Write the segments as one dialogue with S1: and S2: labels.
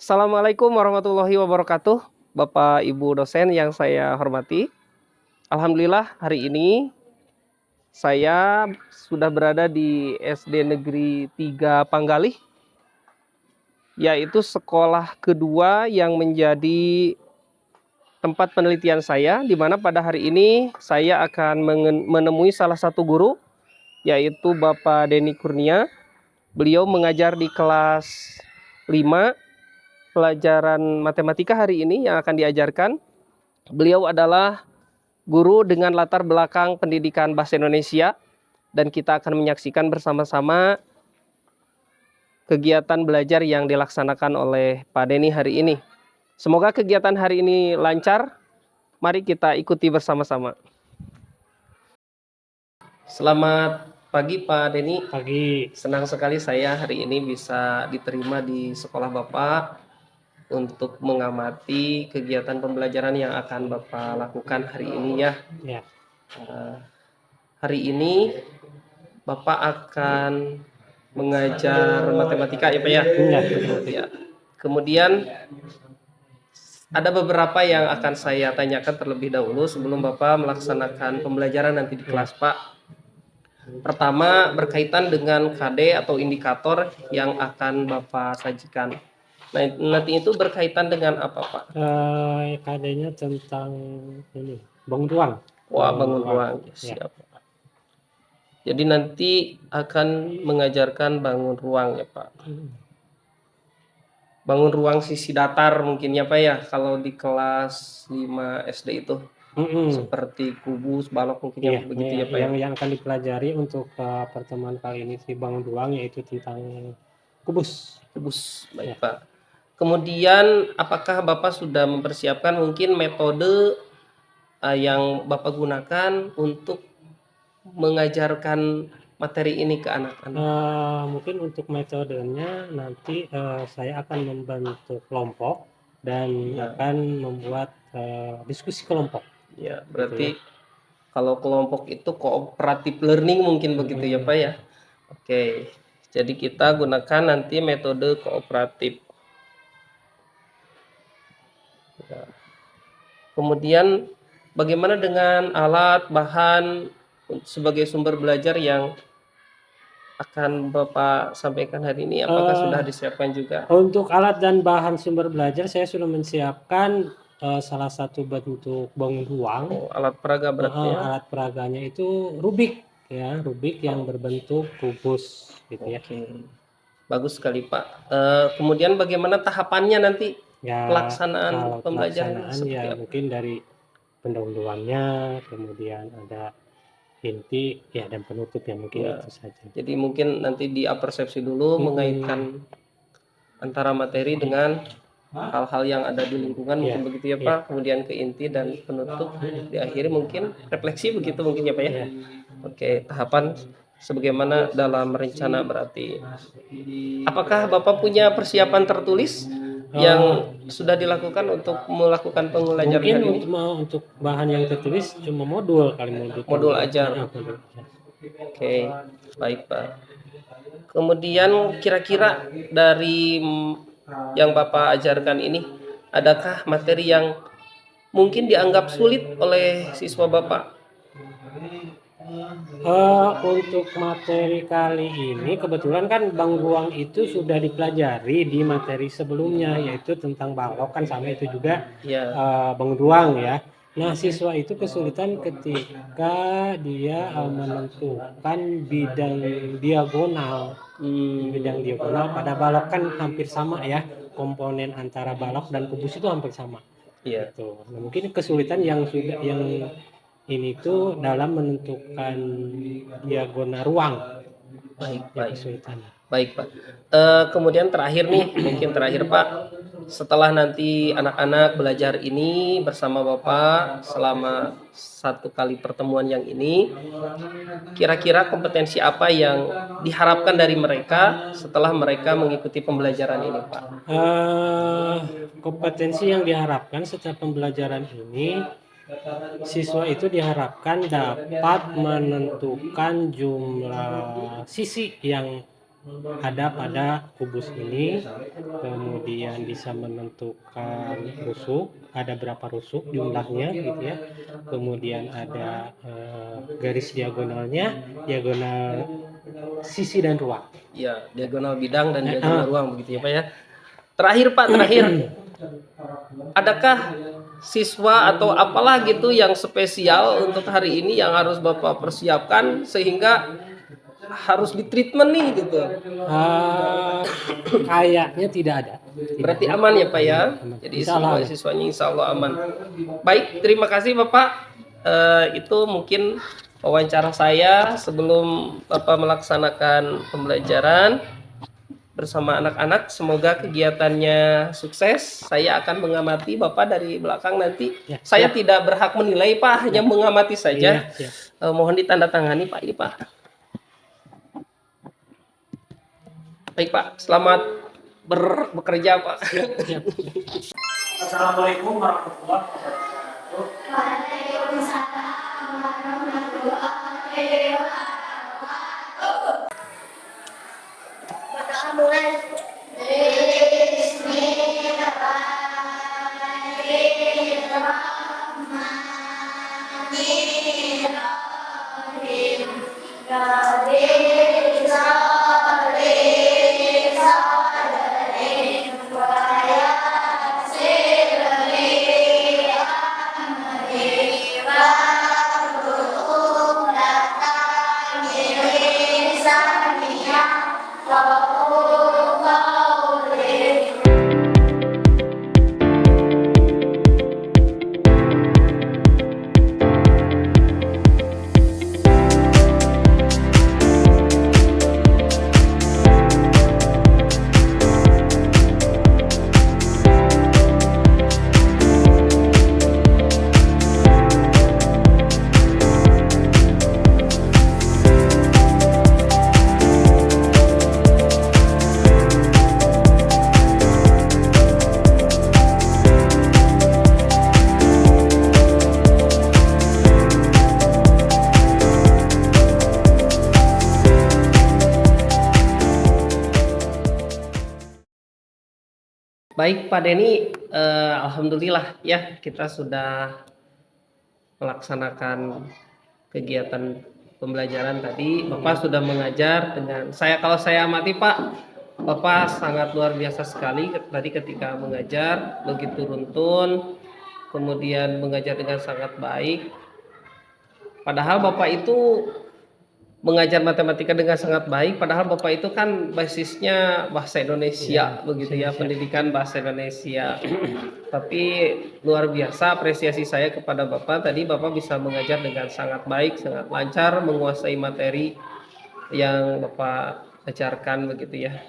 S1: Assalamualaikum warahmatullahi wabarakatuh, Bapak Ibu dosen yang saya hormati. Alhamdulillah hari ini saya sudah berada di SD Negeri 3 Panggalih, yaitu sekolah kedua yang menjadi tempat penelitian saya, di mana pada hari ini saya akan menemui salah satu guru, yaitu Bapak Denny Kurnia. Beliau mengajar di kelas 5 pelajaran matematika hari ini yang akan diajarkan. Beliau adalah guru dengan latar belakang pendidikan bahasa Indonesia, dan kita akan menyaksikan bersama-sama kegiatan belajar yang dilaksanakan oleh Pak Denny hari ini. Semoga kegiatan hari ini lancar. Mari kita ikuti bersama-sama. Selamat pagi Pak Denny.
S2: Pagi.
S1: Senang sekali saya hari ini bisa diterima di sekolah Bapak untuk mengamati kegiatan pembelajaran yang akan Bapak lakukan hari ini ya.
S2: Ya.
S1: Hari ini Bapak akan mengajar matematika ya Pak ya? Ya. Kemudian ada beberapa yang akan saya tanyakan terlebih dahulu sebelum Bapak melaksanakan pembelajaran nanti di kelas Pak. Pertama berkaitan dengan KD atau indikator yang akan Bapak sajikan. Nah, nanti itu berkaitan dengan apa Pak?
S2: KD-nya tentang ini, bangun ruang.
S1: Wah, bangun ruang. Siap. Jadi nanti akan mengajarkan bangun ruang ya Pak. Bangun ruang sisi datar mungkin ya Pak ya, kalau di kelas 5 SD itu. Seperti kubus, balok mungkin ya, begitu ya Pak ya.
S2: Yang akan dipelajari untuk pertemuan kali ini si bangun ruang yaitu tentang kubus.
S1: Kubus, baik Pak. Kemudian apakah Bapak sudah mempersiapkan mungkin metode yang Bapak gunakan untuk mengajarkan materi ini ke anak-anak?
S2: Mungkin untuk metodenya nanti saya akan membentuk kelompok dan akan membuat diskusi kelompok.
S1: Ya, berarti kalau kelompok itu cooperative learning mungkin begitu ya Pak ya. Oke, jadi kita gunakan nanti metode kooperatif. Ya. Kemudian bagaimana dengan alat, bahan sebagai sumber belajar yang akan Bapak sampaikan hari ini, apakah sudah disiapkan juga?
S2: Untuk alat dan bahan sumber belajar saya sudah menyiapkan salah satu bentuk bangun ruang.
S1: Alat peraga berarti ya?
S2: Alat peraganya itu Rubik ya, Rubik yang berbentuk kubus gitu ya.
S1: Oke. Bagus sekali Pak. Kemudian bagaimana tahapannya nanti
S2: Ya,
S1: pelaksanaan
S2: kalau
S1: pembelajaran
S2: pelaksanaan ya mungkin dari pendahuluannya, kemudian ada inti ya dan penutup ya mungkin itu saja.
S1: Jadi mungkin nanti diapersepsi dulu mengaitkan antara materi dengan hal-hal yang ada di lingkungan mungkin begitu ya Pak. Kemudian ke inti dan penutup di akhir mungkin refleksi begitu mungkin ya Pak ya. Oke, tahapan sebagaimana dalam rencana berarti. Apakah Bapak punya persiapan tertulis yang sudah dilakukan untuk melakukan pembelajaran
S2: mungkin
S1: hari ini?
S2: untuk bahan yang tertulis cuma modul
S1: Modul aja. Oke, baik Pak. Kemudian kira-kira dari yang Bapak ajarkan ini, adakah materi yang mungkin dianggap sulit oleh siswa Bapak?
S2: Untuk materi kali ini kebetulan kan bangun ruang itu sudah dipelajari di materi sebelumnya yaitu tentang balok kan sama itu juga bangun ruang ya. Nah, siswa itu kesulitan ketika dia menentukan bidang diagonal. Bidang diagonal pada balok kan hampir sama ya, komponen antara balok dan kubus itu hampir sama. Gitu. Nah, mungkin kesulitan yang ini tuh dalam menentukan diagonal ruang.
S1: Baik Pak. Kemudian terakhir nih, mungkin terakhir Pak, setelah nanti anak-anak belajar ini bersama Bapak selama satu kali pertemuan yang ini, kira-kira kompetensi apa yang diharapkan dari mereka setelah mereka mengikuti pembelajaran ini Pak?
S2: Kompetensi yang diharapkan setelah pembelajaran ini, siswa itu diharapkan dapat menentukan jumlah sisi yang ada pada kubus ini, kemudian bisa menentukan rusuk, ada berapa rusuk jumlahnya gitu ya, kemudian ada garis diagonalnya, diagonal sisi dan ruang.
S1: Ya, diagonal bidang dan diagonal ruang begitu ya Pak ya. Terakhir Pak, terakhir. Adakah siswa atau apalah gitu yang spesial untuk hari ini yang harus Bapak persiapkan sehingga harus di treatment nih gitu?
S2: Kayaknya tidak ada.
S1: Berarti aman ya Pak ya?
S2: Aman.
S1: Jadi
S2: Insya Allah aman.
S1: siswanya insya Allah aman. Baik, terima kasih Bapak. Itu mungkin wawancara saya sebelum Bapak melaksanakan pembelajaran bersama anak-anak. Semoga kegiatannya sukses. Saya akan mengamati Bapak dari belakang nanti.
S2: Ya,
S1: Saya
S2: siap.
S1: tidak berhak menilai Pak, hanya mengamati saja.
S2: Iya, siap.
S1: Mohon ditandatangani Pak ini Pak. Baik Pak, selamat bekerja Pak.
S2: Siap.
S3: Assalamualaikum warahmatullahi wabarakatuh. Waalaikumsalam warahmatullahi wabarakatuh. Berdoa mulai.
S1: Baik Pak Denny, alhamdulillah ya kita sudah melaksanakan kegiatan pembelajaran tadi. Bapak sudah mengajar dengan kalau saya amati Pak, Bapak sangat luar biasa sekali tadi ketika mengajar, begitu runtun, kemudian mengajar dengan sangat baik. Padahal Bapak itu mengajar matematika dengan sangat baik, padahal Bapak itu kan basisnya bahasa Indonesia, begitu ya, pendidikan bahasa Indonesia. Tapi luar biasa apresiasi saya kepada Bapak, tadi Bapak bisa mengajar dengan sangat baik, sangat lancar, menguasai materi yang Bapak ajarkan begitu ya.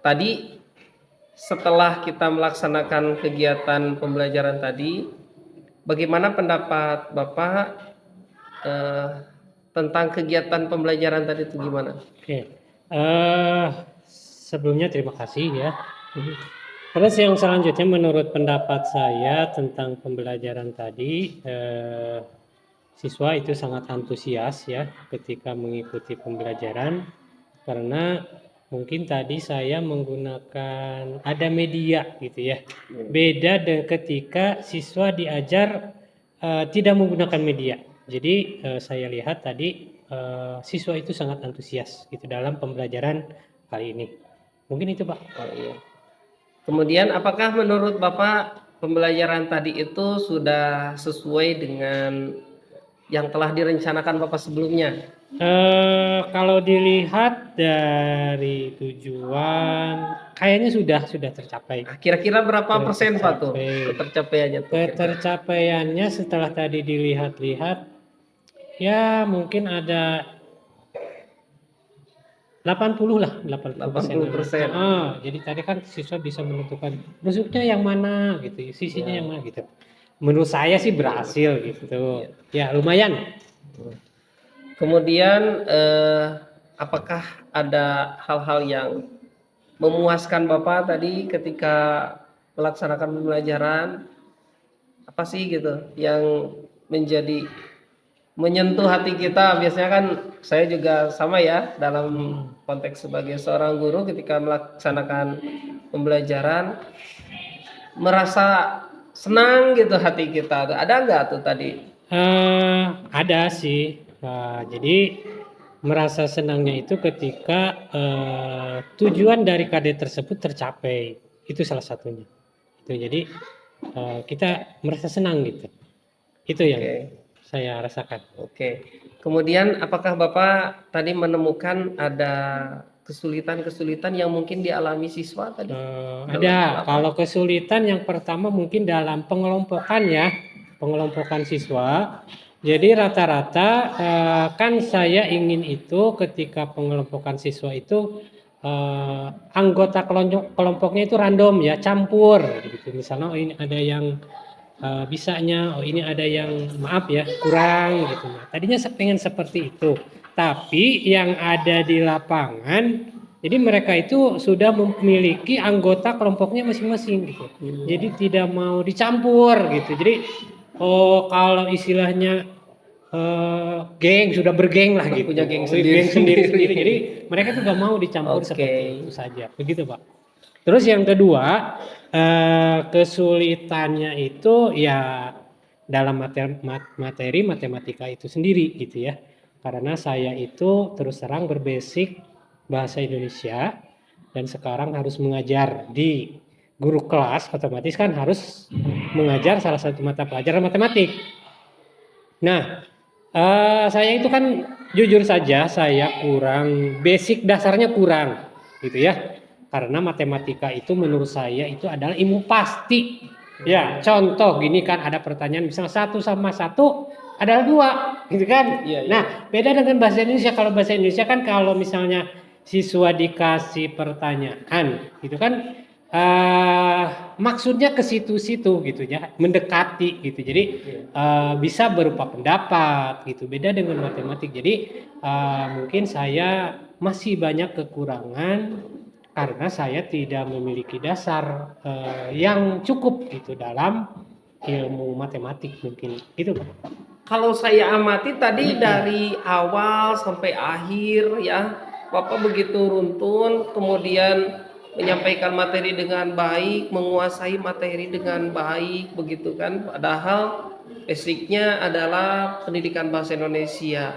S1: Tadi setelah kita melaksanakan kegiatan pembelajaran tadi, bagaimana pendapat Bapak tentang kegiatan pembelajaran tadi itu gimana?
S2: Oke, sebelumnya terima kasih ya. Terus yang selanjutnya menurut pendapat saya tentang pembelajaran tadi, siswa itu sangat antusias ya ketika mengikuti pembelajaran, karena mungkin tadi saya menggunakan ada media gitu ya. Beda dengan ketika siswa diajar tidak menggunakan media. Jadi saya lihat tadi siswa itu sangat antusias gitu dalam pembelajaran kali ini. Mungkin itu Pak.
S1: Oh, iya. Kemudian apakah menurut Bapak pembelajaran tadi itu sudah sesuai dengan yang telah direncanakan Bapak sebelumnya?
S2: Kalau dilihat dari tujuan, kayaknya sudah tercapai.
S1: Kira-kira berapa persen Pak tuh ketercapaiannya?
S2: Ketercapaiannya setelah tadi dilihat-lihat, ya mungkin ada 80 lah, 80%. Jadi tadi kan siswa bisa menentukan rusuknya yang mana gitu, sisinya yang mana gitu. Menurut saya sih berhasil gitu. Ya lumayan.
S1: Kemudian apakah ada hal-hal yang memuaskan Bapak tadi ketika melaksanakan pembelajaran? Apa sih gitu yang menjadi menyentuh hati kita. Biasanya kan saya juga sama ya dalam konteks sebagai seorang guru ketika melaksanakan pembelajaran merasa senang gitu hati kita. Ada nggak tuh tadi?
S2: Ada sih. Jadi merasa senangnya itu ketika tujuan dari KD tersebut tercapai. Itu salah satunya. Itu jadi kita merasa senang gitu. Itu yang
S1: Oke.
S2: saya rasakan.
S1: Oke. Kemudian apakah Bapak tadi menemukan ada kesulitan-kesulitan yang mungkin dialami siswa tadi?
S2: Ada. Kalau kesulitan yang pertama mungkin dalam pengelompokan ya, pengelompokan siswa. Jadi rata-rata kan saya ingin itu ketika pengelompokan siswa itu anggota kelompoknya itu random ya, campur gitu. Misalnya oh ini ada yang bisanya, oh ini ada yang maaf ya kurang gitu. Nah, tadinya pengen seperti itu, tapi yang ada di lapangan, jadi mereka itu sudah memiliki anggota kelompoknya masing-masing gitu. Jadi tidak mau dicampur gitu. Jadi kalau istilahnya geng sudah bergeng lah gitu.
S1: Punya geng
S2: Geng
S1: sendiri.
S2: sendiri. Jadi mereka tuh gak mau dicampur
S1: Oke.
S2: seperti itu saja. Begitu Pak. Terus yang kedua kesulitannya itu ya dalam materi matematika itu sendiri gitu ya. Karena saya itu terus terang berbasic bahasa Indonesia dan sekarang harus mengajar di guru kelas, otomatis kan harus mengajar salah satu mata pelajaran matematik. Nah, saya itu kan jujur saja saya kurang basic, dasarnya kurang gitu ya. Karena matematika itu menurut saya itu adalah ilmu pasti. Ya, contoh gini kan ada pertanyaan misalnya 1 sama 1 adalah 2 gitu kan.
S1: Iya.
S2: Nah, beda dengan bahasa Indonesia. Kalau bahasa Indonesia kan kalau misalnya siswa dikasih pertanyaan gitu kan maksudnya ke situ-situ gitu ya, mendekati gitu. Jadi bisa berupa pendapat gitu. Beda dengan matematik. Jadi mungkin saya masih banyak kekurangan karena saya tidak memiliki dasar yang cukup gitu dalam ilmu matematik mungkin gitu Pak.
S1: Kalau saya amati tadi dari awal sampai akhir ya, Bapak begitu runtun, kemudian menyampaikan materi dengan baik, menguasai materi dengan baik, begitu kan? Padahal basicnya adalah pendidikan bahasa Indonesia.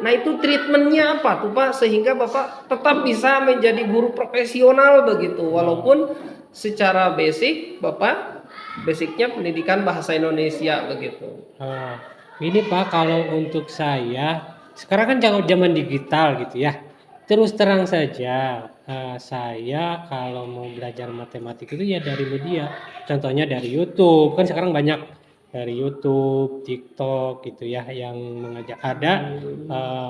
S1: Nah itu treatmentnya apa tuh Pak? Sehingga Bapak tetap bisa menjadi guru profesional begitu, walaupun secara basic Bapak basicnya pendidikan bahasa Indonesia begitu.
S2: Ini Pak, kalau untuk saya sekarang kan zaman digital gitu ya. Terus terang saja saya kalau mau belajar matematik itu ya dari media. Contohnya dari YouTube. Kan sekarang banyak dari YouTube, TikTok gitu ya yang mengajar. Ada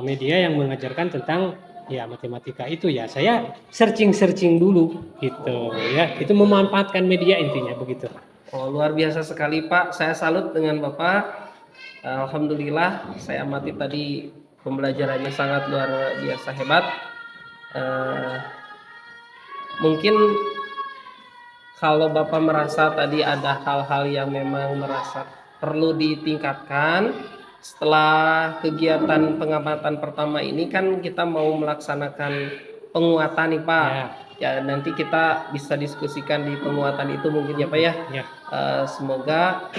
S2: media yang mengajarkan tentang ya matematika itu ya. Saya searching dulu gitu ya. Itu memanfaatkan media intinya begitu.
S1: Oh, luar biasa sekali Pak. Saya salut dengan Bapak. Alhamdulillah, saya amati tadi pembelajarannya sangat luar biasa hebat. Mungkin kalau Bapak merasa tadi ada hal-hal yang memang merasa perlu ditingkatkan, setelah kegiatan pengamatan pertama ini kan kita mau melaksanakan penguatan nih Pak. Ya nanti kita bisa diskusikan di penguatan itu mungkin ya Pak ya. Semoga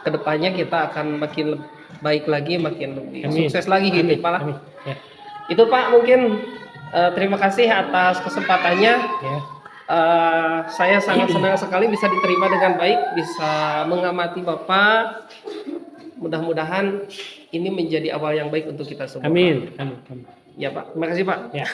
S1: kedepannya kita akan makin baik lagi, makin lebih sukses lagi gitu Pak.
S2: Ya.
S1: Itu Pak mungkin terima kasih atas kesempatannya.
S2: Ya.
S1: Saya sangat senang sekali bisa diterima dengan baik, bisa mengamati Bapak. Mudah-mudahan ini menjadi awal yang baik untuk kita semua.
S2: Amin.
S1: Ya Pak, terima kasih Pak.
S2: Ya.